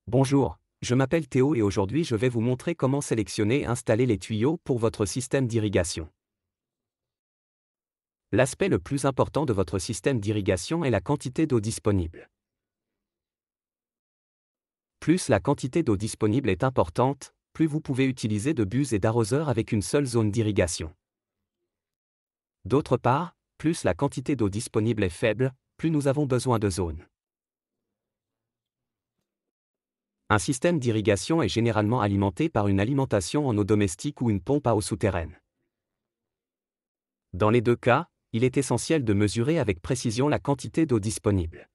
Bonjour, je m'appelle Théo et aujourd'hui je vais vous montrer comment sélectionner et installer les tuyaux pour votre système d'irrigation. L'aspect le plus important de votre système d'irrigation est la quantité d'eau disponible. Plus la quantité d'eau disponible est importante, plus vous pouvez utiliser de buses et d'arroseurs avec une seule zone d'irrigation. D'autre part, plus la quantité d'eau disponible est faible, plus nous avons besoin de zones. Un système d'irrigation est généralement alimenté par une alimentation en eau domestique ou une pompe à eau souterraine. Dans les deux cas, il est essentiel de mesurer avec précision la quantité d'eau disponible.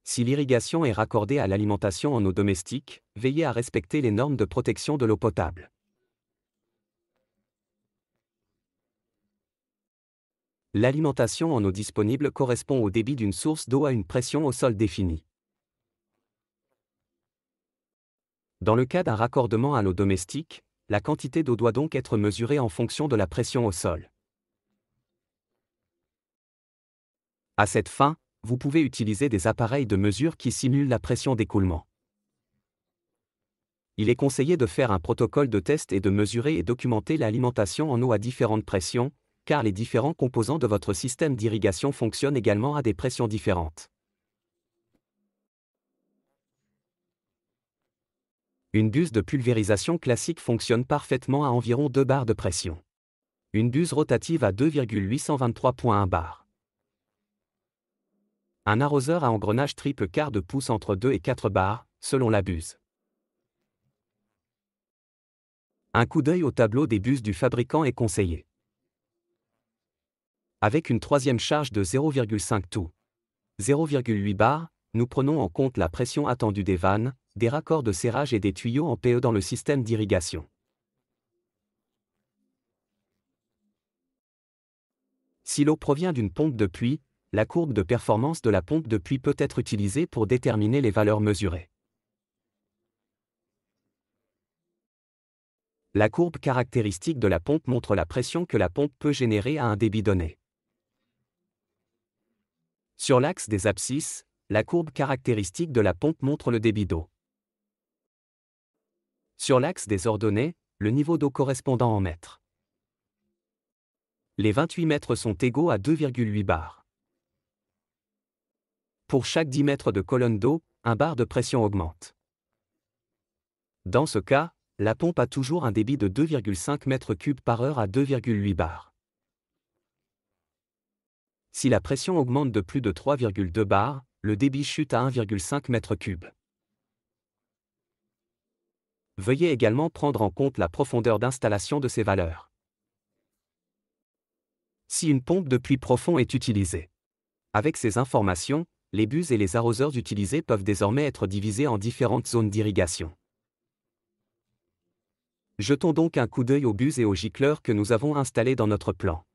Si l'irrigation est raccordée à l'alimentation en eau domestique, veillez à respecter les normes de protection de l'eau potable. L'alimentation en eau disponible correspond au débit d'une source d'eau à une pression au sol définie. Dans le cas d'un raccordement à l'eau domestique, la quantité d'eau doit donc être mesurée en fonction de la pression au sol. À cette fin, vous pouvez utiliser des appareils de mesure qui simulent la pression d'écoulement. Il est conseillé de faire un protocole de test et de mesurer et documenter l'alimentation en eau à différentes pressions, car les différents composants de votre système d'irrigation fonctionnent également à des pressions différentes. Une buse de pulvérisation classique fonctionne parfaitement à environ 2 bars de pression. Une buse rotative à 2,823.1 bars. Un arroseur à engrenage triple quart de pouce entre 2 et 4 bars, selon la buse. Un coup d'œil au tableau des buses du fabricant est conseillé. Avec une troisième charge de 0,5 tout. 0,8 bars, nous prenons en compte la pression attendue des vannes, des raccords de serrage et des tuyaux en PE dans le système d'irrigation. Si l'eau provient d'une pompe de pluie, la courbe de performance de la pompe de pluie peut être utilisée pour déterminer les valeurs mesurées. La courbe caractéristique de la pompe montre la pression que la pompe peut générer à un débit donné. Sur l'axe des abscisses, la courbe caractéristique de la pompe montre le débit d'eau. Sur l'axe des ordonnées, le niveau d'eau correspondant en mètres. Les 28 mètres sont égaux à 2,8 bars. Pour chaque 10 mètres de colonne d'eau, un bar de pression augmente. Dans ce cas, la pompe a toujours un débit de 2,5 mètres cubes par heure à 2,8 bars. Si la pression augmente de plus de 3,2 bars, le débit chute à 1,5 mètre cube. Veuillez également prendre en compte la profondeur d'installation de ces valeurs. Si une pompe de puits profond est utilisée. Avec ces informations, les buses et les arroseurs utilisés peuvent désormais être divisés en différentes zones d'irrigation. Jetons donc un coup d'œil aux buses et aux gicleurs que nous avons installés dans notre plan.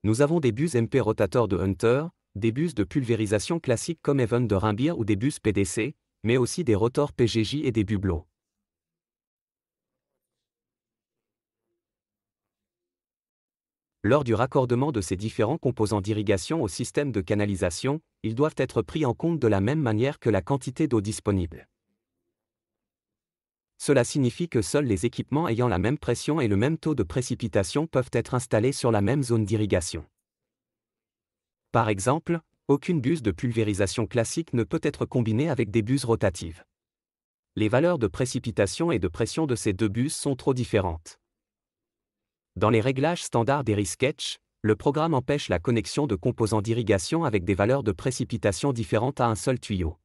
Nous avons des buses MP rotator de Hunter, des buses de pulvérisation classiques comme Even de Rimbeer ou des buses PDC, mais aussi des rotors PGJ et des bublots. Lors du raccordement de ces différents composants d'irrigation au système de canalisation, ils doivent être pris en compte de la même manière que la quantité d'eau disponible. Cela signifie que seuls les équipements ayant la même pression et le même taux de précipitation peuvent être installés sur la même zone d'irrigation. Par exemple, aucune buse de pulvérisation classique ne peut être combinée avec des buses rotatives. Les valeurs de précipitation et de pression de ces deux buses sont trop différentes. Dans les réglages standards d'ERI-Sketch, le programme empêche la connexion de composants d'irrigation avec des valeurs de précipitation différentes à un seul tuyau.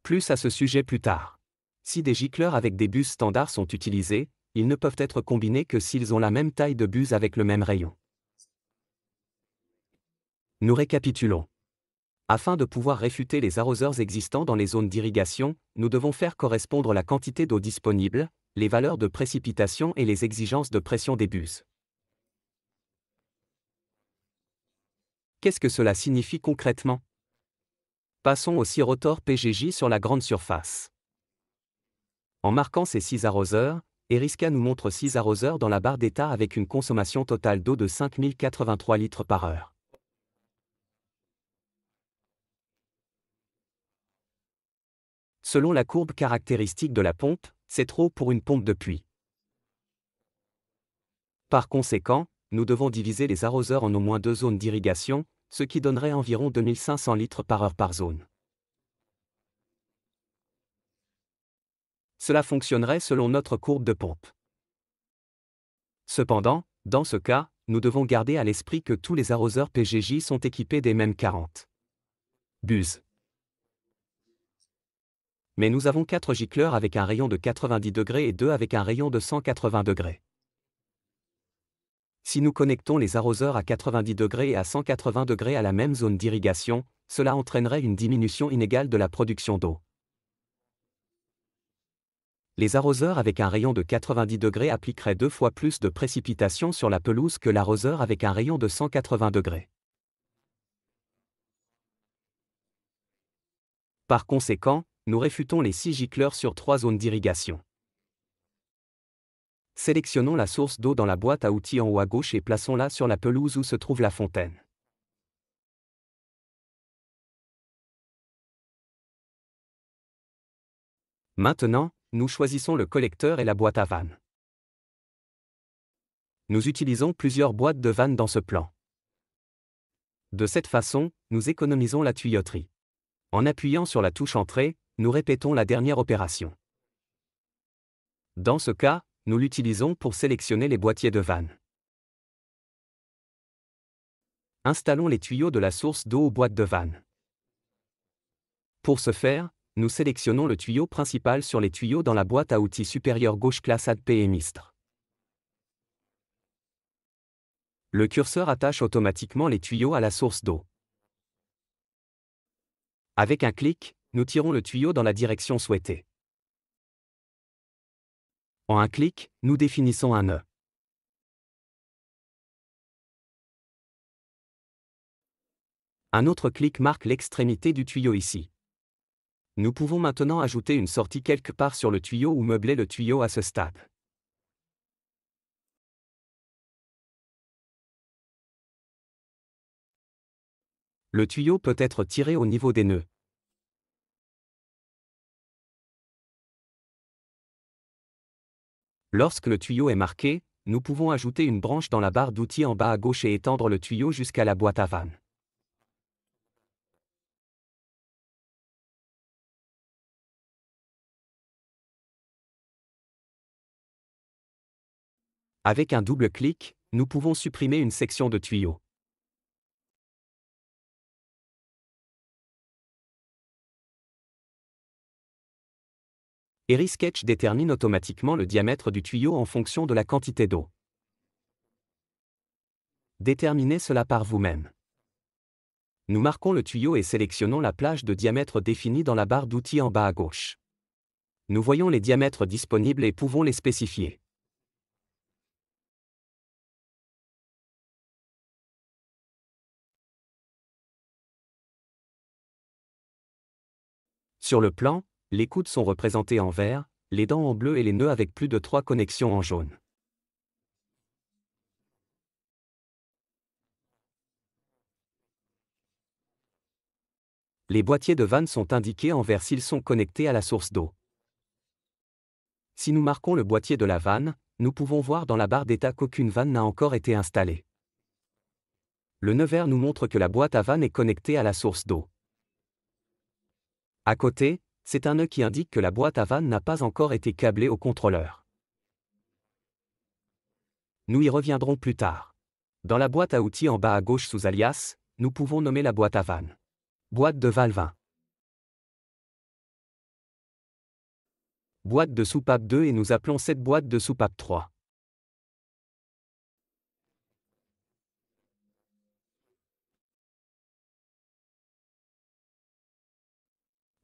Plus à ce sujet plus tard. Si des gicleurs avec des buses standards sont utilisés, ils ne peuvent être combinés que s'ils ont la même taille de buse avec le même rayon. Nous récapitulons. Afin de pouvoir réfuter les arroseurs existants dans les zones d'irrigation, nous devons faire correspondre la quantité d'eau disponible, les valeurs de précipitation et les exigences de pression des buses. Qu'est-ce que cela signifie concrètement ? Passons au 6 rotors PGJ sur la grande surface. En marquant ces 6 arroseurs, Eriska nous montre 6 arroseurs dans la barre d'état avec une consommation totale d'eau de 5083 litres par heure. Selon la courbe caractéristique de la pompe, c'est trop pour une pompe de pluie. Par conséquent, nous devons diviser les arroseurs en au moins 2 zones d'irrigation, ce qui donnerait environ 2500 litres par heure par zone. Cela fonctionnerait selon notre courbe de pompe. Cependant, dans ce cas, nous devons garder à l'esprit que tous les arroseurs PGJ sont équipés des mêmes 40 buses. Mais nous avons 4 gicleurs avec un rayon de 90 degrés et 2 avec un rayon de 180 degrés. Si nous connectons les arroseurs à 90 degrés et à 180 degrés à la même zone d'irrigation, cela entraînerait une diminution inégale de la production d'eau. Les arroseurs avec un rayon de 90 degrés appliqueraient 2 fois plus de précipitations sur la pelouse que l'arroseur avec un rayon de 180 degrés. Par conséquent, nous réfutons les 6 gicleurs sur 3 zones d'irrigation. Sélectionnons la source d'eau dans la boîte à outils en haut à gauche et plaçons-la sur la pelouse où se trouve la fontaine. Maintenant, nous choisissons le collecteur et la boîte à vannes. Nous utilisons plusieurs boîtes de vannes dans ce plan. De cette façon, nous économisons la tuyauterie. En appuyant sur la touche Entrée, nous répétons la dernière opération. Dans ce cas, nous l'utilisons pour sélectionner les boîtiers de vannes. Installons les tuyaux de la source d'eau aux boîtes de vannes. Pour ce faire, nous sélectionnons le tuyau principal sur les tuyaux dans la boîte à outils supérieure gauche classe ADP et MISTRE. Le curseur attache automatiquement les tuyaux à la source d'eau. Avec un clic, nous tirons le tuyau dans la direction souhaitée. En un clic, nous définissons un nœud. Un autre clic marque l'extrémité du tuyau ici. Nous pouvons maintenant ajouter une sortie quelque part sur le tuyau ou meubler le tuyau à ce stade. Le tuyau peut être tiré au niveau des nœuds. Lorsque le tuyau est marqué, nous pouvons ajouter une branche dans la barre d'outils en bas à gauche et étendre le tuyau jusqu'à la boîte à vannes. Avec un double clic, nous pouvons supprimer une section de tuyau. EriSketch détermine automatiquement le diamètre du tuyau en fonction de la quantité d'eau. Déterminez cela par vous-même. Nous marquons le tuyau et sélectionnons la plage de diamètre définie dans la barre d'outils en bas à gauche. Nous voyons les diamètres disponibles et pouvons les spécifier. Sur le plan, les coudes sont représentés en vert, les dents en bleu et les nœuds avec plus de 3 connexions en jaune. Les boîtiers de vannes sont indiqués en vert s'ils sont connectés à la source d'eau. Si nous marquons le boîtier de la vanne, nous pouvons voir dans la barre d'état qu'aucune vanne n'a encore été installée. Le nœud vert nous montre que la boîte à vannes est connectée à la source d'eau. À côté, c'est un nœud qui indique que la boîte à vannes n'a pas encore été câblée au contrôleur. Nous y reviendrons plus tard. Dans la boîte à outils en bas à gauche sous Alias, nous pouvons nommer la boîte à vannes. Boîte de valve 1. Boîte de soupape 2 et nous appelons cette boîte de soupape 3.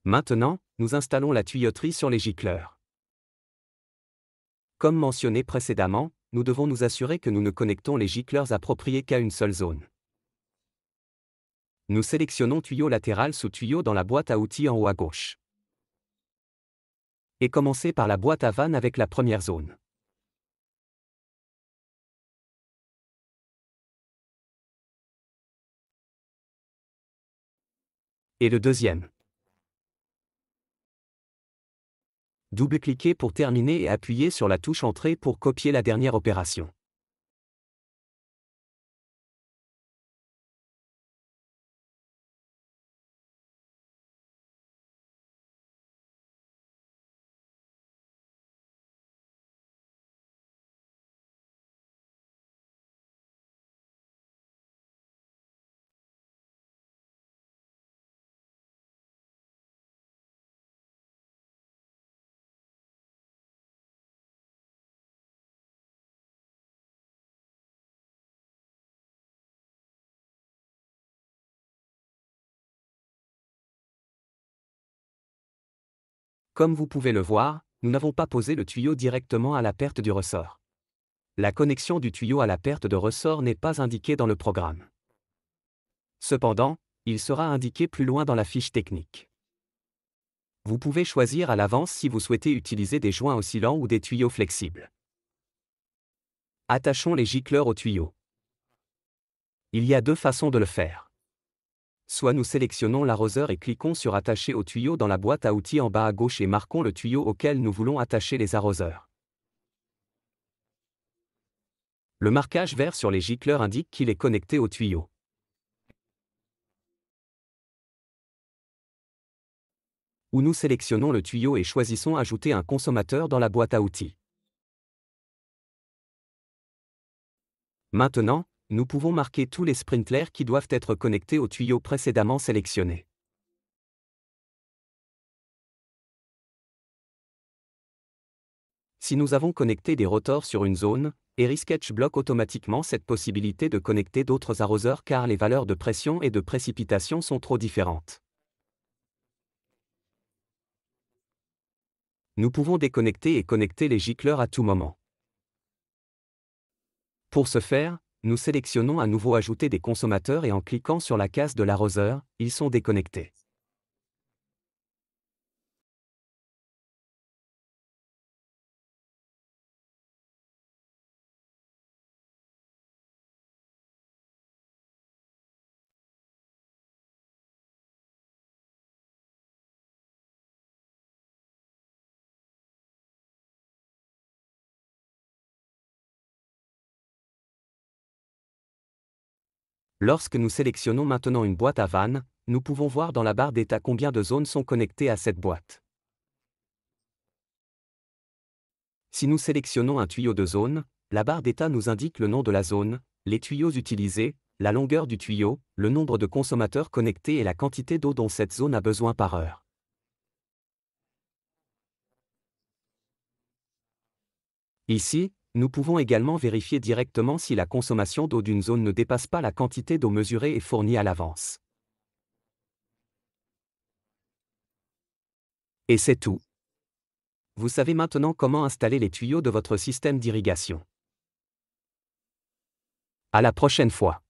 Maintenant, nous installons la tuyauterie sur les gicleurs. Comme mentionné précédemment, nous devons nous assurer que nous ne connectons les gicleurs appropriés qu'à une seule zone. Nous sélectionnons tuyau latéral sous tuyau dans la boîte à outils en haut à gauche. Et commencer par la boîte à vannes avec la première zone. Et le deuxième. Double-cliquez pour terminer et appuyez sur la touche Entrée pour copier la dernière opération. Comme vous pouvez le voir, nous n'avons pas posé le tuyau directement à la perte du ressort. La connexion du tuyau à la perte de ressort n'est pas indiquée dans le programme. Cependant, il sera indiqué plus loin dans la fiche technique. Vous pouvez choisir à l'avance si vous souhaitez utiliser des joints oscillants ou des tuyaux flexibles. Attachons les gicleurs au tuyau. Il y a deux façons de le faire. Soit nous sélectionnons l'arroseur et cliquons sur Attacher au tuyau dans la boîte à outils en bas à gauche et marquons le tuyau auquel nous voulons attacher les arroseurs. Le marquage vert sur les gicleurs indique qu'il est connecté au tuyau. Ou nous sélectionnons le tuyau et choisissons Ajouter un consommateur dans la boîte à outils. Maintenant, nous pouvons marquer tous les sprinklers qui doivent être connectés au tuyau précédemment sélectionné. Si nous avons connecté des rotors sur une zone, EriSketch bloque automatiquement cette possibilité de connecter d'autres arroseurs car les valeurs de pression et de précipitation sont trop différentes. Nous pouvons déconnecter et connecter les gicleurs à tout moment. Pour ce faire, nous sélectionnons à nouveau Ajouter des consommateurs et en cliquant sur la case de l'arroseur, ils sont déconnectés. Lorsque nous sélectionnons maintenant une boîte à vannes, nous pouvons voir dans la barre d'état combien de zones sont connectées à cette boîte. Si nous sélectionnons un tuyau de zone, la barre d'état nous indique le nom de la zone, les tuyaux utilisés, la longueur du tuyau, le nombre de consommateurs connectés et la quantité d'eau dont cette zone a besoin par heure. Ici, nous pouvons également vérifier directement si la consommation d'eau d'une zone ne dépasse pas la quantité d'eau mesurée et fournie à l'avance. Et c'est tout. Vous savez maintenant comment installer les tuyaux de votre système d'irrigation. À la prochaine fois.